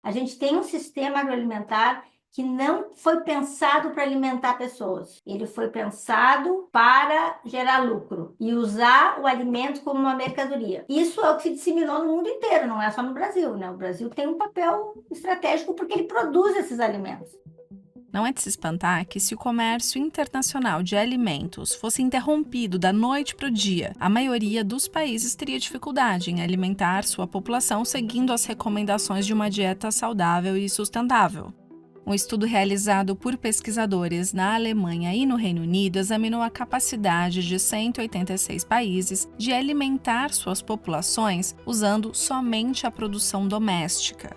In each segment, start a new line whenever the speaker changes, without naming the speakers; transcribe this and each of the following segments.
A gente tem um sistema agroalimentar que não foi pensado para alimentar pessoas. Ele foi pensado para gerar lucro e usar o alimento como uma mercadoria. Isso é o que se disseminou no mundo inteiro, não é só no Brasil, né? O Brasil tem um papel estratégico porque ele produz esses alimentos.
Não é de se espantar que, se o comércio internacional de alimentos fosse interrompido da noite para o dia, a maioria dos países teria dificuldade em alimentar sua população seguindo as recomendações de uma dieta saudável e sustentável. Um estudo realizado por pesquisadores na Alemanha e no Reino Unido examinou a capacidade de 186 países de alimentar suas populações usando somente a produção doméstica.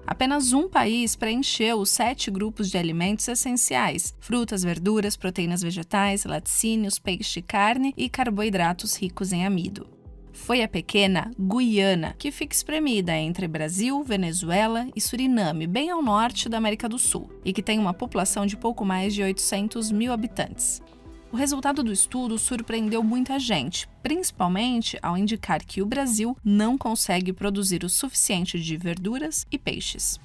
Apenas um país preencheu os 7 grupos de alimentos essenciais: frutas, verduras, proteínas vegetais, laticínios, peixe, carne e carboidratos ricos em amido. Foi a pequena Guiana, que fica espremida entre Brasil, Venezuela e Suriname, bem ao norte da América do Sul, e que tem uma população de pouco mais de 800 mil habitantes. O resultado do estudo surpreendeu muita gente, principalmente ao indicar que o Brasil não consegue produzir o suficiente de verduras e peixes.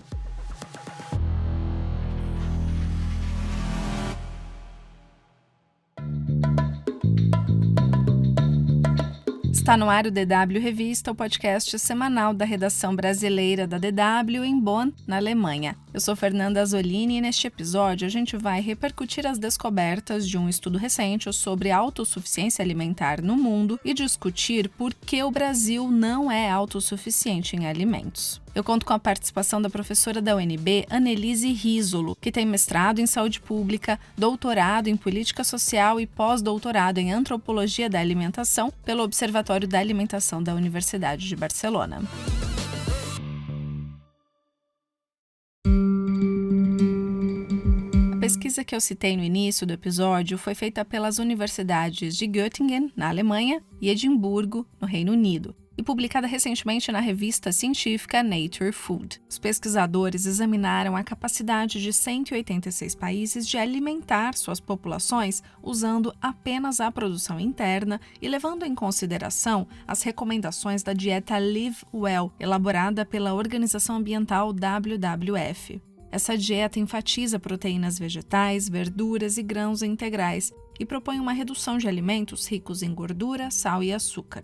Está no ar o DW Revista, o podcast semanal da redação brasileira da DW em Bonn, na Alemanha. Eu sou Fernanda Azzolini e neste episódio a gente vai repercutir as descobertas de um estudo recente sobre autossuficiência alimentar no mundo e discutir por que o Brasil não é autossuficiente em alimentos. Eu conto com a participação da professora da UNB, Annelise Risolo, que tem mestrado em saúde pública, doutorado em política social e pós-doutorado em antropologia da alimentação pelo Observatório da Alimentação da Universidade de Barcelona. A pesquisa que eu citei no início do episódio foi feita pelas universidades de Göttingen, na Alemanha, e Edimburgo, no Reino Unido, e publicada recentemente na revista científica Nature Food. Os pesquisadores examinaram a capacidade de 186 países de alimentar suas populações usando apenas a produção interna e levando em consideração as recomendações da dieta Live Well, elaborada pela Organização Ambiental WWF. Essa dieta enfatiza proteínas vegetais, verduras e grãos integrais e propõe uma redução de alimentos ricos em gordura, sal e açúcar.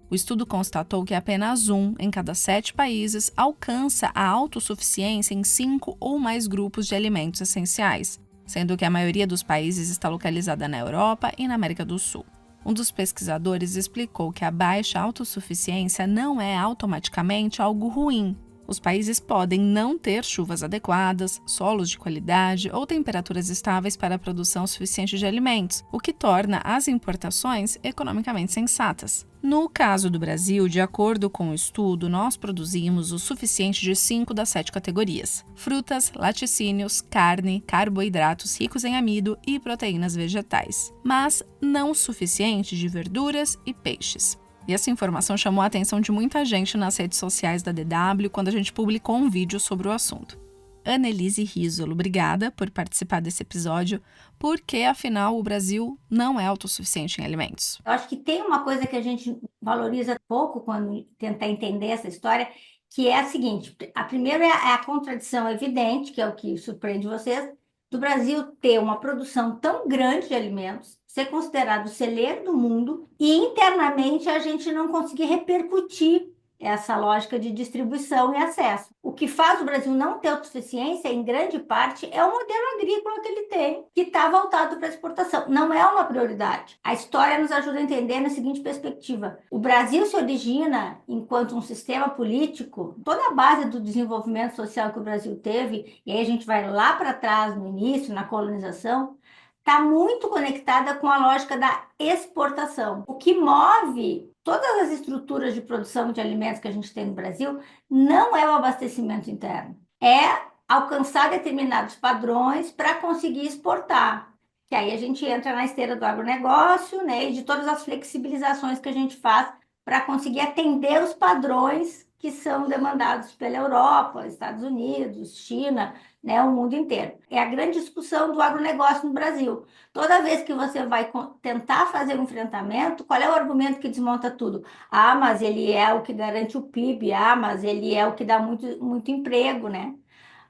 O estudo constatou que apenas 1 em cada 7 países alcança a autossuficiência em 5 ou mais grupos de alimentos essenciais, sendo que a maioria dos países está localizada na Europa e na América do Sul. Um dos pesquisadores explicou que a baixa autossuficiência não é automaticamente algo ruim. Os países podem não ter chuvas adequadas, solos de qualidade ou temperaturas estáveis para a produção suficiente de alimentos, o que torna as importações economicamente sensatas. No caso do Brasil, de acordo com o estudo, nós produzimos o suficiente de 5 das 7 categorias: frutas, laticínios, carne, carboidratos ricos em amido e proteínas vegetais, mas não o suficiente de verduras e peixes. E essa informação chamou a atenção de muita gente nas redes sociais da DW quando a gente publicou um vídeo sobre o assunto. Annelise Risolo, obrigada por participar desse episódio, porque, afinal, o Brasil não é autossuficiente em alimentos.
Eu acho que tem uma coisa que a gente valoriza pouco quando tenta entender essa história, que é a seguinte: a primeira é a contradição evidente, que é o que surpreende vocês, do Brasil ter uma produção tão grande de alimentos, ser considerado o celeiro do mundo, e internamente a gente não conseguir repercutir essa lógica de distribuição e acesso. O que faz o Brasil não ter autossuficiência, em grande parte, é o modelo agrícola que ele tem, que está voltado para a exportação. Não é uma prioridade. A história nos ajuda a entender na seguinte perspectiva: o Brasil se origina enquanto um sistema político, toda a base do desenvolvimento social que o Brasil teve, e aí a gente vai lá para trás, no início, na colonização, está muito conectada com a lógica da exportação. O que move todas as estruturas de produção de alimentos que a gente tem no Brasil não é o abastecimento interno, é alcançar determinados padrões para conseguir exportar. Que aí a gente entra na esteira do agronegócio, né, e de todas as flexibilizações que a gente faz para conseguir atender os padrões que são demandados pela Europa, Estados Unidos, China, né, o mundo inteiro. É a grande discussão do agronegócio no Brasil. Toda vez que você vai tentar fazer um enfrentamento, qual é o argumento que desmonta tudo? Ah, mas ele é o que garante o PIB, ah, mas ele é o que dá muito emprego, né?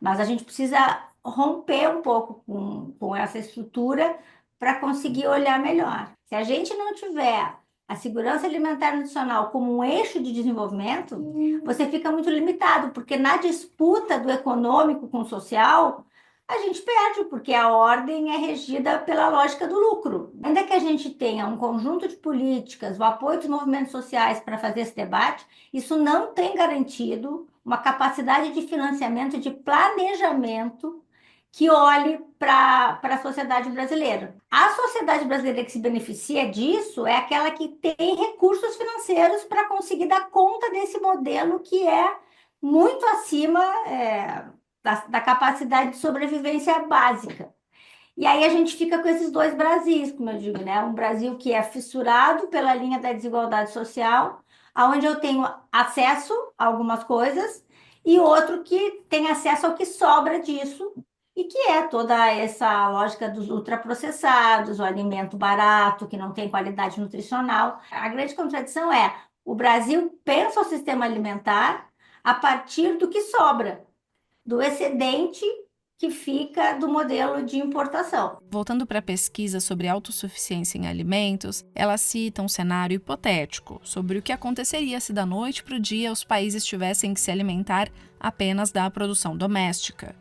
Mas a gente precisa romper um pouco com essa estrutura para conseguir olhar melhor. Se a gente não tiver a segurança alimentar nutricional como um eixo de desenvolvimento, você fica muito limitado, porque na disputa do econômico com o social, a gente perde, porque a ordem é regida pela lógica do lucro. Ainda que a gente tenha um conjunto de políticas, o apoio dos movimentos sociais para fazer esse debate, isso não tem garantido uma capacidade de financiamento, de planejamento que olhe para a sociedade brasileira. A sociedade brasileira que se beneficia disso é aquela que tem recursos financeiros para conseguir dar conta desse modelo que é muito acima da capacidade de sobrevivência básica. E aí a gente fica com esses dois Brasis, como eu digo, né? Um Brasil que é fissurado pela linha da desigualdade social, aonde eu tenho acesso a algumas coisas, e outro que tem acesso ao que sobra disso, e que é toda essa lógica dos ultraprocessados, o alimento barato, que não tem qualidade nutricional. A grande contradição é, o Brasil pensa o sistema alimentar a partir do que sobra, do excedente que fica do modelo de importação.
Voltando para a pesquisa sobre autossuficiência em alimentos, ela cita um cenário hipotético sobre o que aconteceria se da noite para o dia os países tivessem que se alimentar apenas da produção doméstica.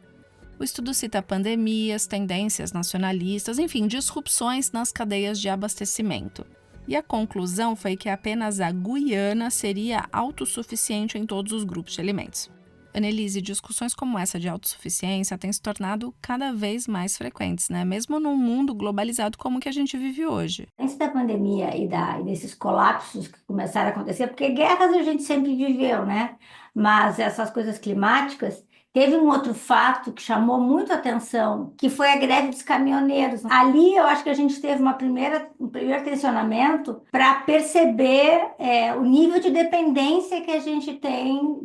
O estudo cita pandemias, tendências nacionalistas, enfim, disrupções nas cadeias de abastecimento. E a conclusão foi que apenas a Guiana seria autossuficiente em todos os grupos de alimentos. Annelise, discussões como essa de autossuficiência têm se tornado cada vez mais frequentes, né? Mesmo num mundo globalizado como o que a gente vive hoje.
Antes da pandemia e desses colapsos que começaram a acontecer, porque guerras a gente sempre viveu, né? Mas essas coisas climáticas, teve um outro fato que chamou muito a atenção, que foi a greve dos caminhoneiros. Ali eu acho que a gente teve um primeiro tensionamento para perceber o nível de dependência que a gente tem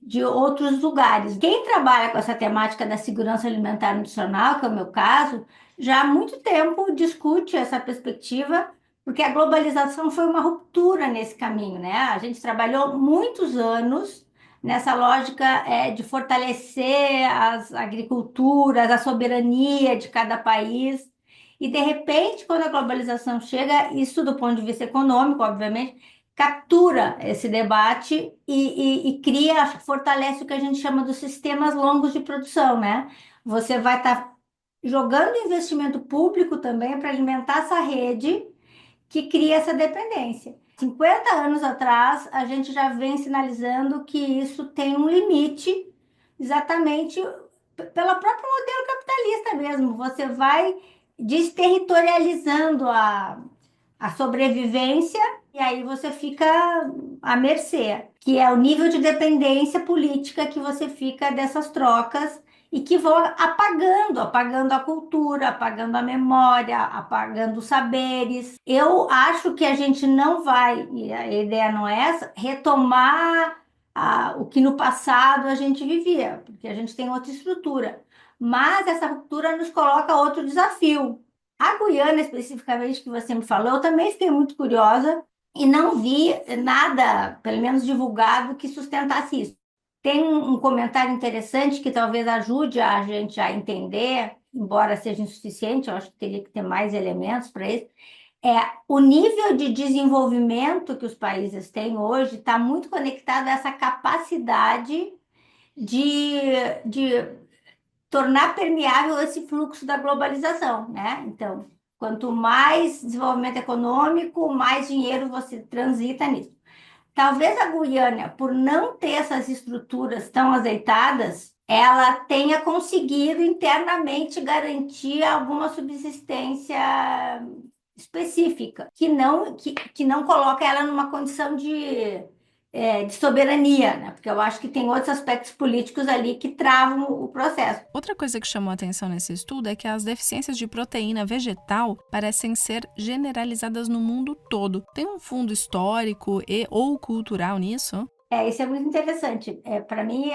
de outros lugares. Quem trabalha com essa temática da segurança alimentar e nutricional, que é o meu caso, já há muito tempo discute essa perspectiva, porque a globalização foi uma ruptura nesse caminho, né? A gente trabalhou muitos anos nessa lógica de fortalecer as agriculturas, a soberania de cada país. E, de repente, quando a globalização chega, isso do ponto de vista econômico, obviamente, captura esse debate e cria, acho que fortalece o que a gente chama dos sistemas longos de produção, né? Você vai estar jogando investimento público também para alimentar essa rede que cria essa dependência. 50 anos atrás, a gente já vem sinalizando que isso tem um limite, exatamente pelo próprio modelo capitalista mesmo. Você vai desterritorializando a sobrevivência e aí você fica à mercê, que é o nível de dependência política que você fica dessas trocas e que vão apagando a cultura, apagando a memória, apagando os saberes. Eu acho que a gente não vai, e a ideia não é essa, retomar o que no passado a gente vivia, porque a gente tem outra estrutura. Mas essa ruptura nos coloca outro desafio. A Guiana, especificamente, que você me falou, eu também fiquei muito curiosa e não vi nada, pelo menos divulgado, que sustentasse isso. Tem um comentário interessante que talvez ajude a gente a entender, embora seja insuficiente, eu acho que teria que ter mais elementos para isso. O nível de desenvolvimento que os países têm hoje está muito conectado a essa capacidade de tornar permeável esse fluxo da globalização, né? Então, quanto mais desenvolvimento econômico, mais dinheiro você transita nisso. Talvez a Guiana, por não ter essas estruturas tão azeitadas, ela tenha conseguido internamente garantir alguma subsistência específica, que não coloca ela numa condição de soberania, né? Porque eu acho que tem outros aspectos políticos ali que travam o processo.
Outra coisa que chamou a atenção nesse estudo é que as deficiências de proteína vegetal parecem ser generalizadas no mundo todo. Tem um fundo histórico ou cultural nisso?
Isso é muito interessante. Para mim,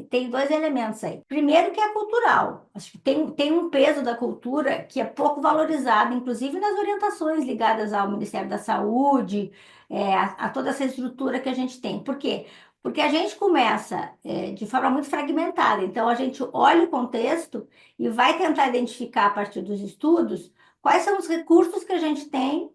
tem dois elementos aí. Primeiro, que é cultural. Acho que tem um peso da cultura que é pouco valorizado, inclusive nas orientações ligadas ao Ministério da Saúde, a toda essa estrutura que a gente tem. Por quê? Porque a gente começa, de forma muito fragmentada. Então, a gente olha o contexto e vai tentar identificar, a partir dos estudos, quais são os recursos que a gente tem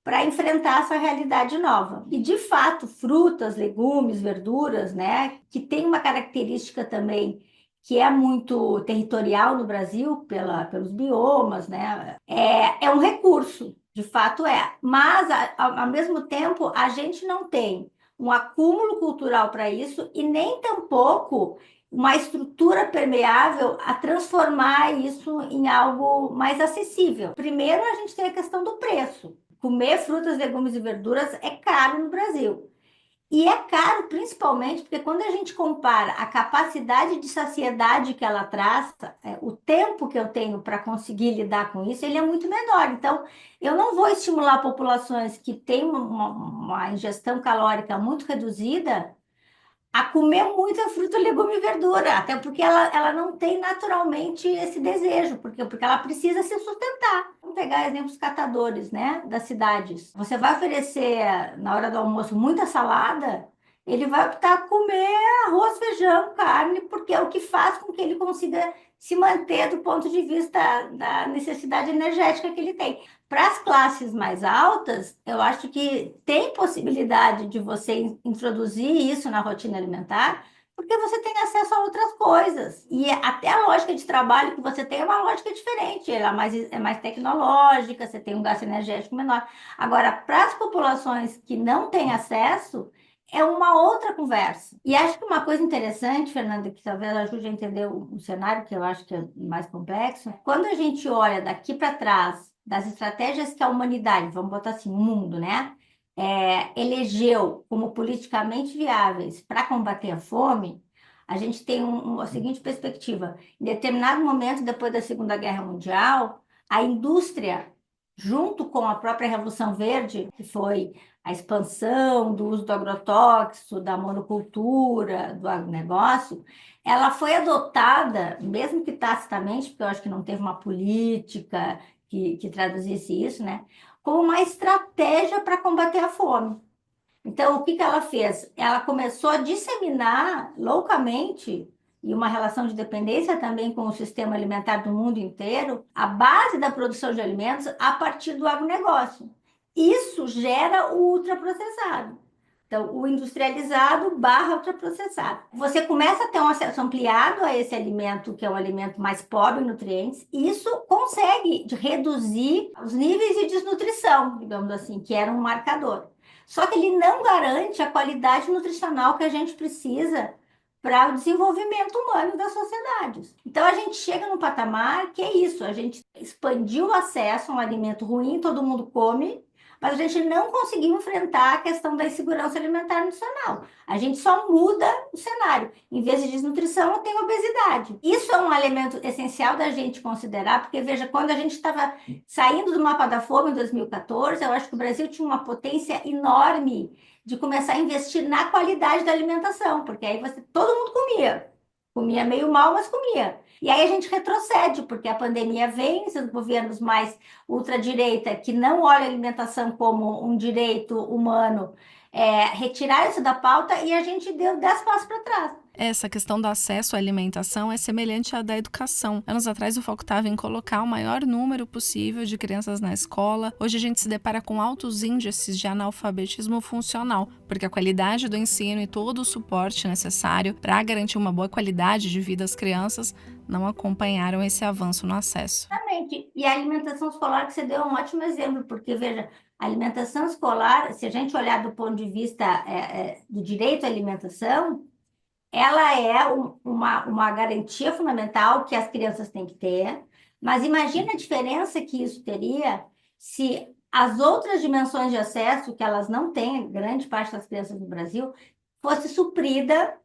para enfrentar essa realidade nova. E, de fato, frutas, legumes, verduras, né, que tem uma característica também que é muito territorial no Brasil, pelos biomas, né, é um recurso, de fato é. Mas, ao mesmo tempo, a gente não tem um acúmulo cultural para isso e nem tampouco uma estrutura permeável a transformar isso em algo mais acessível. Primeiro, a gente tem a questão do preço. Comer frutas, legumes e verduras é caro no Brasil. E é caro principalmente porque quando a gente compara a capacidade de saciedade que ela traz, o tempo que eu tenho para conseguir lidar com isso, ele é muito menor. Então, eu não vou estimular populações que têm uma ingestão calórica muito reduzida a comer muita fruta, legume e verdura, até porque ela não tem naturalmente esse desejo, porque ela precisa se sustentar. Vamos pegar exemplos catadores, né, das cidades. Você vai oferecer na hora do almoço muita salada, ele vai optar por comer arroz, feijão, carne, porque é o que faz com que ele consiga se manter do ponto de vista da necessidade energética que ele tem. Para as classes mais altas, eu acho que tem possibilidade de você introduzir isso na rotina alimentar, porque você tem acesso a outras coisas. E até a lógica de trabalho que você tem é uma lógica diferente, ela é mais tecnológica, você tem um gasto energético menor. Agora, para as populações que não têm acesso, é uma outra conversa. E acho que uma coisa interessante, Fernanda, que talvez ajude a entender o cenário, que eu acho que é mais complexo, quando a gente olha daqui para trás das estratégias que a humanidade, vamos botar assim, o mundo, né, elegeu como politicamente viáveis para combater a fome, a gente tem a seguinte perspectiva: em determinado momento, depois da Segunda Guerra Mundial, a indústria, junto com a própria Revolução Verde, que foi a expansão do uso do agrotóxico, da monocultura, do agronegócio, ela foi adotada, mesmo que tacitamente, porque eu acho que não teve uma política que traduzisse isso, né? Como uma estratégia para combater a fome. Então, o que que ela fez? Ela começou a disseminar loucamente, e uma relação de dependência também com o sistema alimentar do mundo inteiro, a base da produção de alimentos a partir do agronegócio. Isso gera o ultraprocessado. Então, o industrializado barra ultraprocessado. Você começa a ter um acesso ampliado a esse alimento, que é o alimento mais pobre em nutrientes, e isso consegue reduzir os níveis de desnutrição, digamos assim, que era um marcador. Só que ele não garante a qualidade nutricional que a gente precisa para o desenvolvimento humano das sociedades. Então a gente chega num patamar que é isso, a gente expandiu o acesso a um alimento ruim, todo mundo come, mas a gente não conseguiu enfrentar a questão da insegurança alimentar nacional. A gente só muda o cenário. Em vez de desnutrição, tem obesidade. Isso é um elemento essencial da gente considerar, porque veja, quando a gente estava saindo do mapa da fome em 2014, eu acho que o Brasil tinha uma potência enorme de começar a investir na qualidade da alimentação, porque aí todo mundo comia. Comia meio mal, mas comia. E aí a gente retrocede, porque a pandemia vem, os governos mais ultradireita, que não olham a alimentação como um direito humano, retiraram isso da pauta e a gente deu 10 passos para trás.
Essa questão do acesso à alimentação é semelhante à da educação. Anos atrás, o foco estava em colocar o maior número possível de crianças na escola. Hoje, a gente se depara com altos índices de analfabetismo funcional, porque a qualidade do ensino e todo o suporte necessário para garantir uma boa qualidade de vida às crianças não acompanharam esse avanço no acesso.
Exatamente. E a alimentação escolar que você deu é um ótimo exemplo, porque, veja, a alimentação escolar, se a gente olhar do ponto de vista do direito à alimentação, ela é uma garantia fundamental que as crianças têm que ter, mas imagina a diferença que isso teria se as outras dimensões de acesso que elas não têm, grande parte das crianças no Brasil, fosse suprida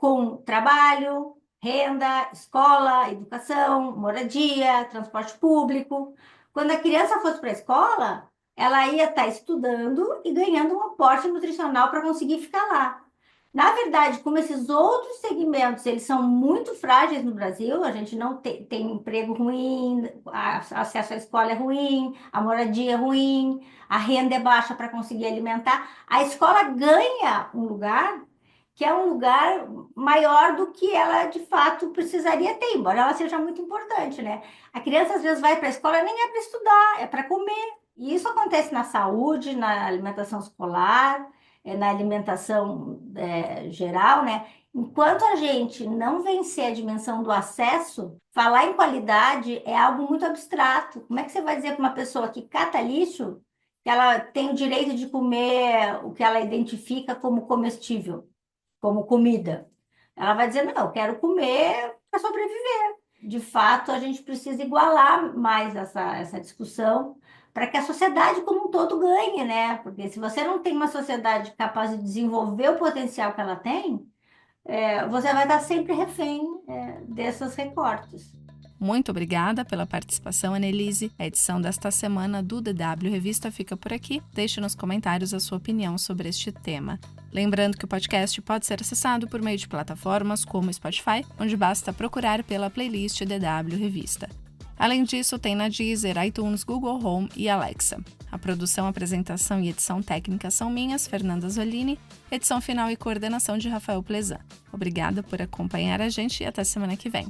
com trabalho, renda, escola, educação, moradia, transporte público. Quando a criança fosse para a escola, ela ia estar estudando e ganhando um aporte nutricional para conseguir ficar lá. Na verdade, como esses outros segmentos, eles são muito frágeis no Brasil, a gente não tem emprego ruim, acesso à escola é ruim, a moradia é ruim, a renda é baixa para conseguir alimentar. A escola ganha um lugar que é um lugar maior do que ela de fato precisaria ter, embora ela seja muito importante, né? A criança às vezes vai para a escola nem é para estudar, é para comer. E isso acontece na saúde, na alimentação escolar, na alimentação geral, né? Enquanto a gente não vencer a dimensão do acesso, falar em qualidade é algo muito abstrato. Como é que você vai dizer para uma pessoa que cata lixo que ela tem o direito de comer o que ela identifica como comestível, como comida? Ela vai dizer, não, eu quero comer para sobreviver. De fato, a gente precisa igualar mais essa discussão para que a sociedade como um todo ganhe, né? Porque se você não tem uma sociedade capaz de desenvolver o potencial que ela tem, você vai estar sempre refém, desses recortes.
Muito obrigada pela participação, Annelise. A edição desta semana do DW Revista fica por aqui. Deixe nos comentários a sua opinião sobre este tema. Lembrando que o podcast pode ser acessado por meio de plataformas como Spotify, onde basta procurar pela playlist DW Revista. Além disso, tem na Deezer, iTunes, Google Home e Alexa. A produção, apresentação e edição técnica são minhas, Fernanda Zolini. Edição final e coordenação de Rafael Plezan. Obrigada por acompanhar a gente e até semana que vem.